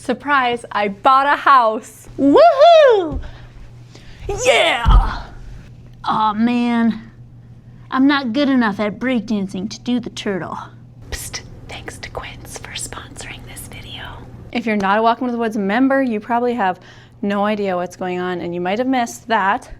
Surprise, I bought a house. Woohoo! Yeah! Aw, man. I'm not good enough at breakdancing to do the turtle. Psst, thanks to Quince for sponsoring this video. If you're not a Welcome to the Woods member, you probably have no idea what's going on, and you might have missed that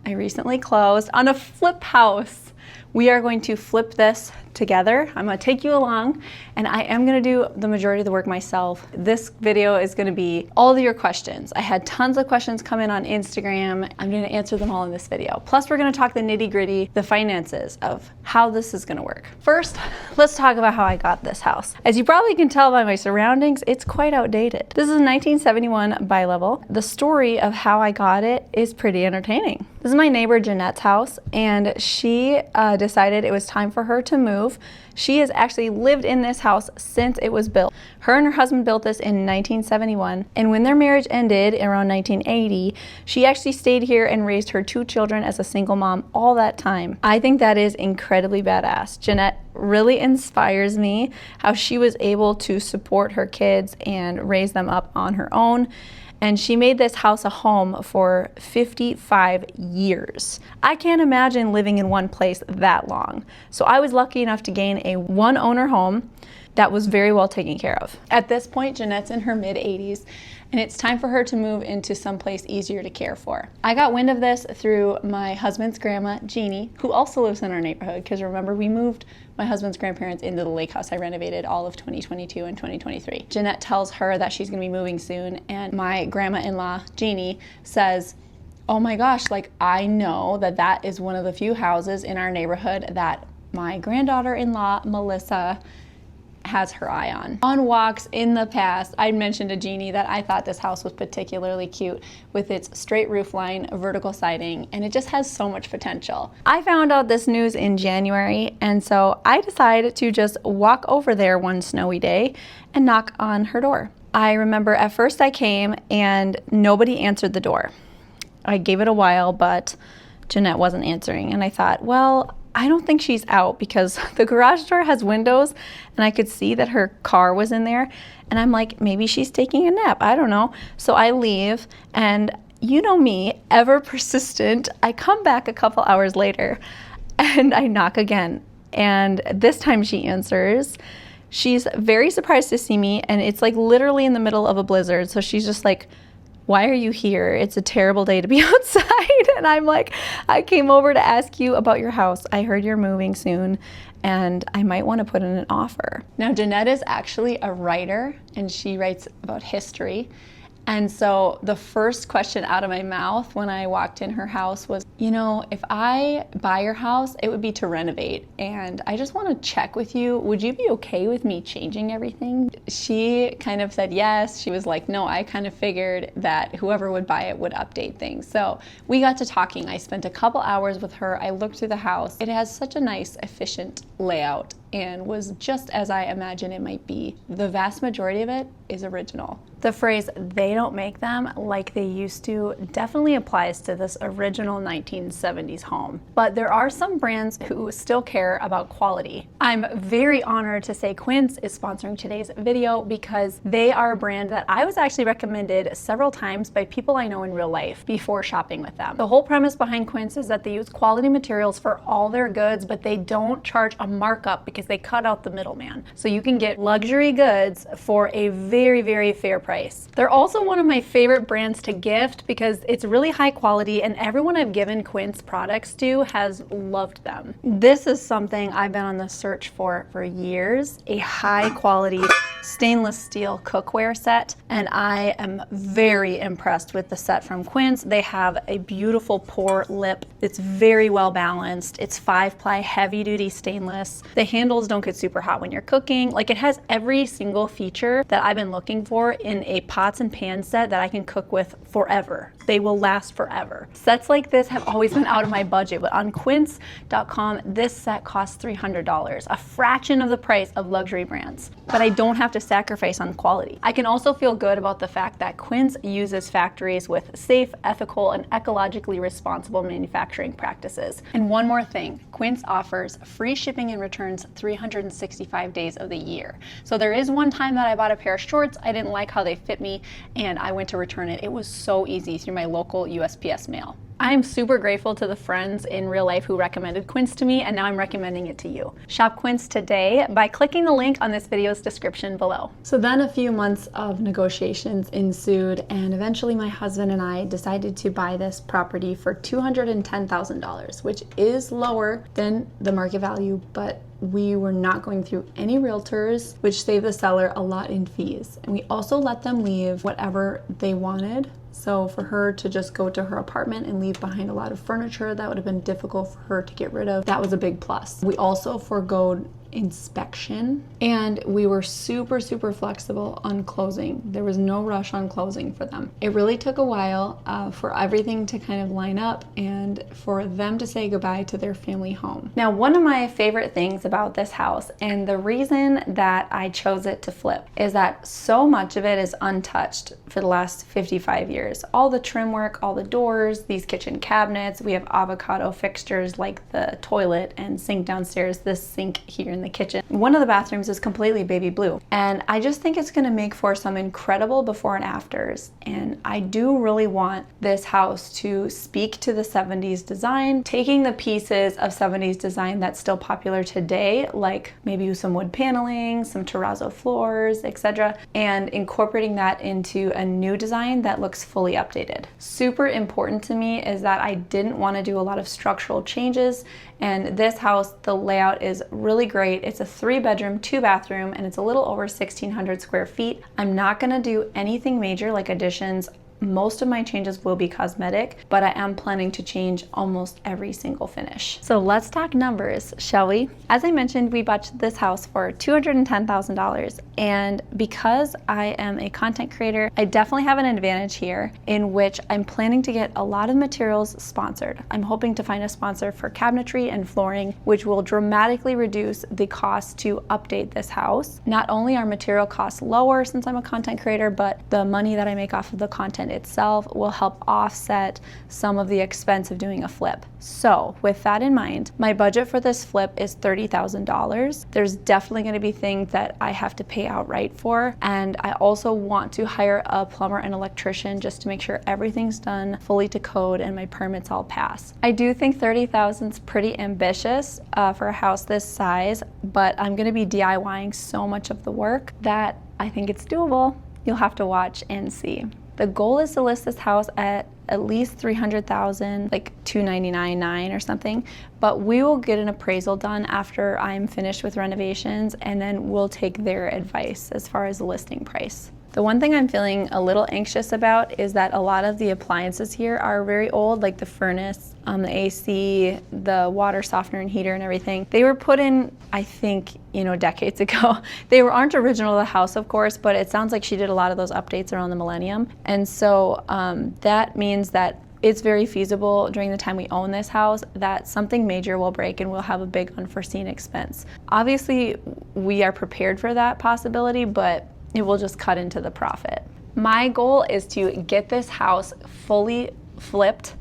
I recently closed on a flip house. We are going to flip this together. I'm gonna take you along, and I am gonna do the majority of the work myself. This video is gonna be all of your questions. I had tons of questions come in on Instagram. I'm gonna answer them all in this video. Plus, we're gonna talk the nitty-gritty, the finances of how this is gonna work. First, let's talk about how I got this house. As you probably can tell by my surroundings, it's quite outdated. This is a 1971 bi-level. The story of how I got it is pretty entertaining. This is my neighbor Jeanette's house, and she decided it was time for her to move. She has actually lived in this house since it was built. Her and her husband built this in 1971, and when their marriage ended around 1980, she actually stayed here and raised her 2 children as a single mom all that time. I think that is incredibly badass. Jeanette really inspires me how she was able to support her kids and raise them up on her own. And she made this house a home for 55 years. I can't imagine living in one place that long. So I was lucky enough to gain a one-owner home that was very well taken care of. At this point, Jeanette's in her mid-80s, and it's time for her to move into someplace easier to care for. I got wind of this through my husband's grandma, Jeannie, who also lives in our neighborhood, because remember, we moved my husband's grandparents into the lake house I renovated all of 2022 and 2023. Jeanette tells her that she's gonna be moving soon, and my grandma-in-law, Jeannie, says, oh my gosh, like, I know that that is one of the few houses in our neighborhood that my granddaughter-in-law, Melissa, has her eye on. On walks in the past, I'd mentioned to Jeannie that I thought this house was particularly cute with its straight roof line, vertical siding, and it just has so much potential. I found out this news in January, and so I decided to just walk over there one snowy day and knock on her door. I remember at first I came and nobody answered the door. I gave it a while, but Jeanette wasn't answering, and I thought, well, I don't think she's out, because the garage door has windows and I could see that her car was in there, and I'm like, maybe she's taking a nap, I don't know. So I leave, and you know me, ever persistent, I come back a couple hours later and I knock again, and this time she answers. She's very surprised to see me, and it's like literally in the middle of a blizzard, so she's just like, why are you here? It's a terrible day to be outside. And I'm like, I came over to ask you about your house. I heard you're moving soon, and I might want to put in an offer. Now, Jeanette is actually a writer, and she writes about history. And so the first question out of my mouth when I walked in her house was, you know, if I buy your house, it would be to renovate. And I just want to check with you, would you be okay with me changing everything? She kind of said yes. She was like, no, I kind of figured that whoever would buy it would update things. So we got to talking. I spent a couple hours with her. I looked through the house. It has such a nice, efficient layout and was just as I imagine it might be. The vast majority of it is original. The phrase, they don't make them like they used to, definitely applies to this original 1970s home. But there are some brands who still care about quality. I'm very honored to say Quince is sponsoring today's video because they are a brand that I was actually recommended several times by people I know in real life before shopping with them. The whole premise behind Quince is that they use quality materials for all their goods, but they don't charge a markup because they cut out the middleman. So you can get luxury goods for a very, very fair price. They're also one of my favorite brands to gift because it's really high quality, and everyone I've given Quince products to has loved them. This is something I've been on the search for years, a high quality stainless steel cookware set, and I am very impressed with the set from Quince. They have a beautiful pour lip. It's very well balanced. It's 5-ply heavy duty stainless. The handles don't get super hot when you're cooking. Like, it has every single feature that I've been looking for in a pots and pans set that I can cook with forever. They will last forever. Sets like this have always been out of my budget, but on quince.com, this set costs $300, a fraction of the price of luxury brands. But I don't have have to sacrifice on quality. I can also feel good about the fact that Quince uses factories with safe, ethical, and ecologically responsible manufacturing practices. And one more thing, Quince offers free shipping and returns 365 days of the year. So there is one time that I bought a pair of shorts, I didn't like how they fit me, and I went to return it. It was so easy through my local USPS mail. I'm super grateful to the friends in real life who recommended Quince to me, and now I'm recommending it to you. Shop Quince today by clicking the link on this video's description below. So then a few months of negotiations ensued, and eventually my husband and I decided to buy this property for $210,000, which is lower than the market value, but we were not going through any realtors, which saved the seller a lot in fees. And we also let them leave whatever they wanted. So for her to just go to her apartment and leave behind a lot of furniture that would have been difficult for her to get rid of, that was a big plus. We also forgoed inspection, and we were super flexible on closing. There was no rush on closing for them. It really took a while for everything to kind of line up and for them to say goodbye to their family home. Now, one of my favorite things about this house, and the reason that I chose it to flip, is that so much of it is untouched for the last 55 years. All the trim work, all the doors, these kitchen cabinets, we have avocado fixtures like the toilet and sink downstairs, this sink here in the kitchen. One of the bathrooms is completely baby blue, and I just think it's going to make for some incredible before and afters. And I do really want this house to speak to the 70s design, taking the pieces of 70s design that's still popular today, like maybe some wood paneling, some terrazzo floors, etc., and incorporating that into a new design that looks fully updated. Super important to me is that I didn't want to do a lot of structural changes, and this house, the layout is really great. It's a 3-bedroom, 2-bathroom, and it's a little over 1,600 square feet. I'm not gonna do anything major like additions. Most of my changes will be cosmetic, but I am planning to change almost every single finish. So let's talk numbers, shall we? As I mentioned, we bought this house for $210,000, and because I am a content creator, I definitely have an advantage here in which I'm planning to get a lot of materials sponsored. I'm hoping to find a sponsor for cabinetry and flooring, which will dramatically reduce the cost to update this house. Not only are material costs lower since I'm a content creator, but the money that I make off of the content itself will help offset some of the expense of doing a flip. So with that in mind, my budget for this flip is $30,000. There's definitely going to be things that I have to pay outright for, and I also want to hire a plumber and electrician just to make sure everything's done fully to code and my permits all pass. I do think $30,000 is pretty ambitious for a house this size, but I'm going to be DIYing so much of the work that I think it's doable. You'll have to watch and see. The goal is to list this house at least $300,000, like $299,900 or something, but we will get an appraisal done after I'm finished with renovations, and then we'll take their advice as far as the listing price. The one thing I'm feeling a little anxious about is that a lot of the appliances here are very old, like the furnace, the AC, the water softener and heater and everything. They were put in, I think, decades ago. They aren't original to the house, of course, but it sounds like she did a lot of those updates around the millennium. And so that means that it's very feasible during the time we own this house that something major will break and we'll have a big unforeseen expense. Obviously, we are prepared for that possibility, but it will just cut into the profit. My goal is to get this house fully flipped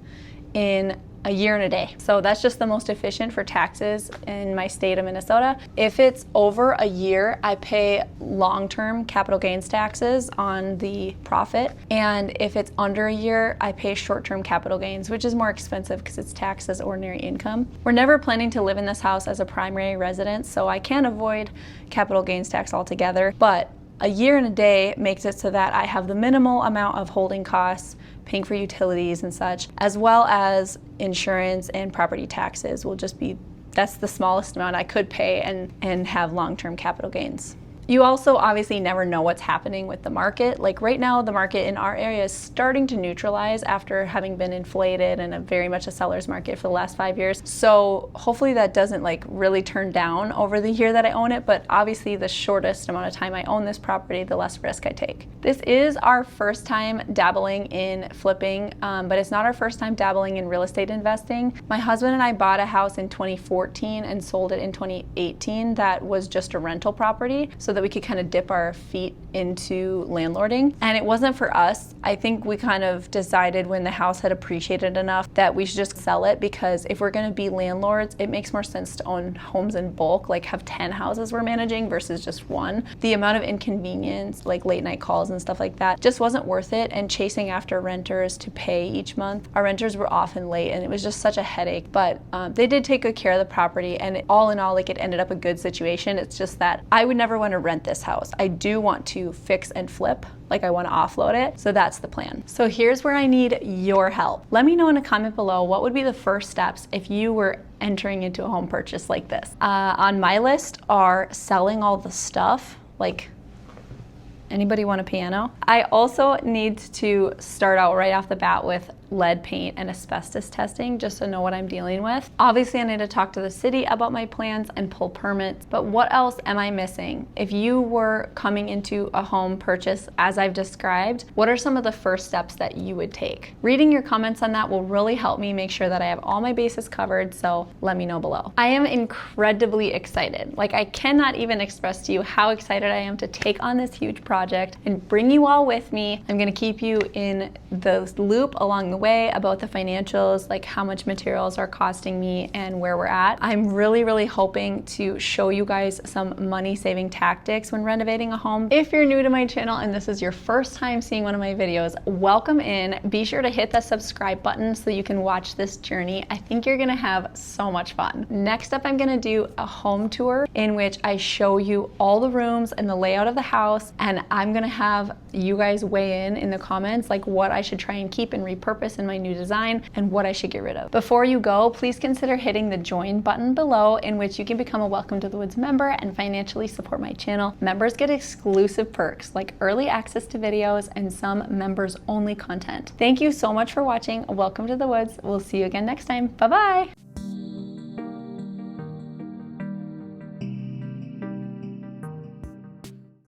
in a year and a day. So that's just the most efficient for taxes in my state of Minnesota. If it's over a year, I pay long-term capital gains taxes on the profit. And if it's under a year, I pay short-term capital gains, which is more expensive because it's taxed as ordinary income. We're never planning to live in this house as a primary residence, so I can avoid capital gains tax altogether. But a year and a day makes it so that I have the minimal amount of holding costs, paying for utilities and such, as well as insurance and property taxes will just be, that's the smallest amount I could pay and have long-term capital gains. You also obviously never know what's happening with the market. Like right now, the market in our area is starting to neutralize after having been inflated and very much a seller's market for the last 5 years. So hopefully that doesn't really turn down over the year that I own it, but obviously the shortest amount of time I own this property, the less risk I take. This is our first time dabbling in flipping, but it's not our first time dabbling in real estate investing. My husband and I bought a house in 2014 and sold it in 2018 that was just a rental property. So so that we could kind of dip our feet into landlording. And it wasn't for us. I think we kind of decided when the house had appreciated enough that we should just sell it, because if we're going to be landlords, it makes more sense to own homes in bulk, like have 10 houses we're managing versus just one. The amount of inconvenience, like late night calls and stuff like that, just wasn't worth it. And chasing after renters to pay each month, our renters were often late, and it was just such a headache. But they did take good care of the property, and all in all, like, it ended up a good situation. It's just that I would never want to rent this house. I do want to fix and flip. Like, I want to offload it. So that's the plan. So here's where I need your help. Let me know in a comment below, what would be the first steps if you were entering into a home purchase like this? On my list are selling all the stuff. Like, anybody want a piano? I also need to start out right off the bat with lead paint and asbestos testing, just to know what I'm dealing with. Obviously, I need to talk to the city about my plans and pull permits, but what else am I missing? If you were coming into a home purchase as I've described, what are some of the first steps that you would take? Reading your comments on that will really help me make sure that I have all my bases covered, so let me know below. I am incredibly excited. Like, I cannot even express to you how excited I am to take on this huge project and bring you all with me. I'm gonna keep you in the loop along the way about the financials, like how much materials are costing me and where we're at. I'm really hoping to show you guys some money saving tactics when renovating a home. If you're new to my channel and this is your first time seeing one of my videos, welcome in. Be sure to hit the subscribe button so you can watch this journey. I think you're gonna have so much fun. Next up, I'm gonna do a home tour in which I show you all the rooms and the layout of the house, and I'm gonna have you guys weigh in the comments, like what I should try and keep and repurpose in my new design and what I should get rid of. Before you go, please consider hitting the join button below, in which you can become a Welcome to the Woods member and financially support my channel. Members get exclusive perks like early access to videos and some members only content. Thank you so much for watching Welcome to the Woods. We'll see you again next time. Bye-bye.